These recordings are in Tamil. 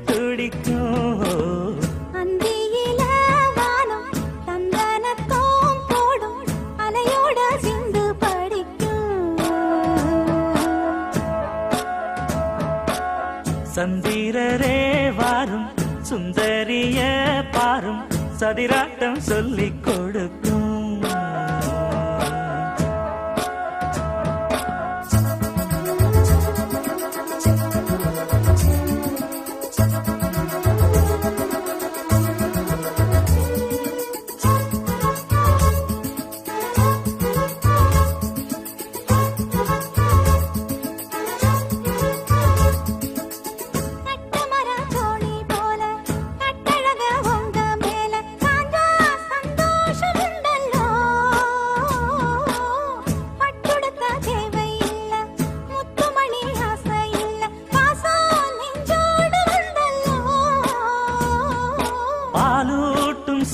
துடிக்கும். அந்தியில வானம் தந்தனத்தோம் போடும் அலையோட சிந்து படிக்கும். சந்திரரே வாரும் சுந்தரிய பாரும் சதிராட்டம் சொல்லிக் கொடுக்கும்.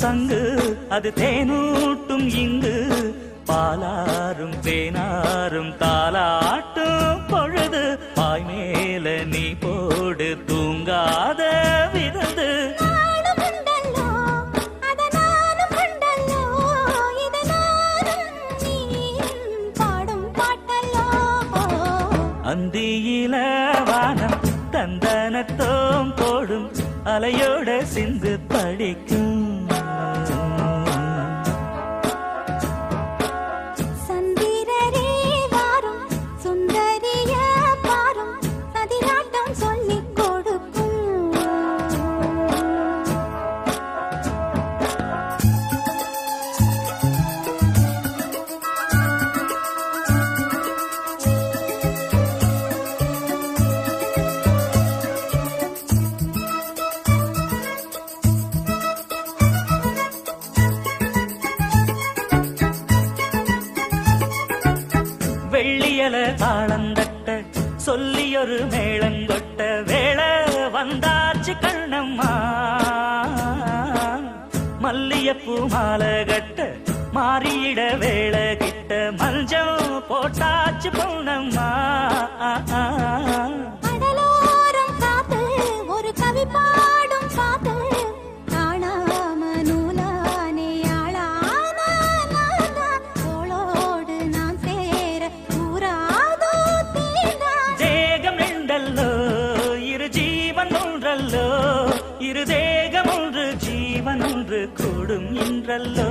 சங்கு அது தேனூட்டும் இங்கு பாலாரும் தேனாரும் தாலாட்டும் பொழுது பாய் மேல நீ போடு தூங்காத விருந்து. அந்தியில வானம் தந்தனத்தோம் போடும் அலையோட சிந்து படிக்கும். வெள்ளியல தாளந்தட்ட சொல்லியொரு மேளங்கொட்ட வேளை வந்தாச்சு கண்ணம்மா. மல்லியப்பூ மாலை கட்ட மாறியிட வேளை கிட்ட மஞ்சள் போட்டாச்சு பொண்ணம்மா. ஒரு கவி பாடும் பாத்து காணாம நூலானே ஆளான தோளோடு நான் சேர கூறாதோ தீண்டா. தேகம் ரெண்டல்லோ இரு ஜீவன் ஒன்றல்லோ இரு தேகம் ஒன்று ஜீவன் ஒன்று கூடும் என்றல்லோ.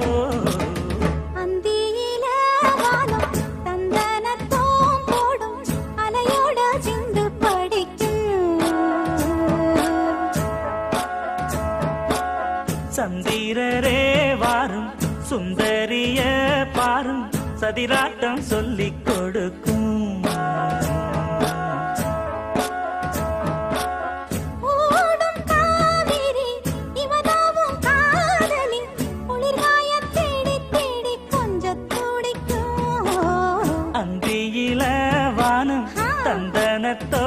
அந்தியில வானம் தந்தனத்தோம் போடும் அலையோட சிந்து படிக்கும். சந்திரரே வாரும் சுந்தரிய பாரும் சதிராட்டம் சொல்லிக் கொடுக்கும். ஓடும் காவிரி இவனாவும் காதலி குளிர்காய தேடி தேடி கொஞ்சம் துடிக்கும். அந்தியில வானம் தந்தனத்தோம்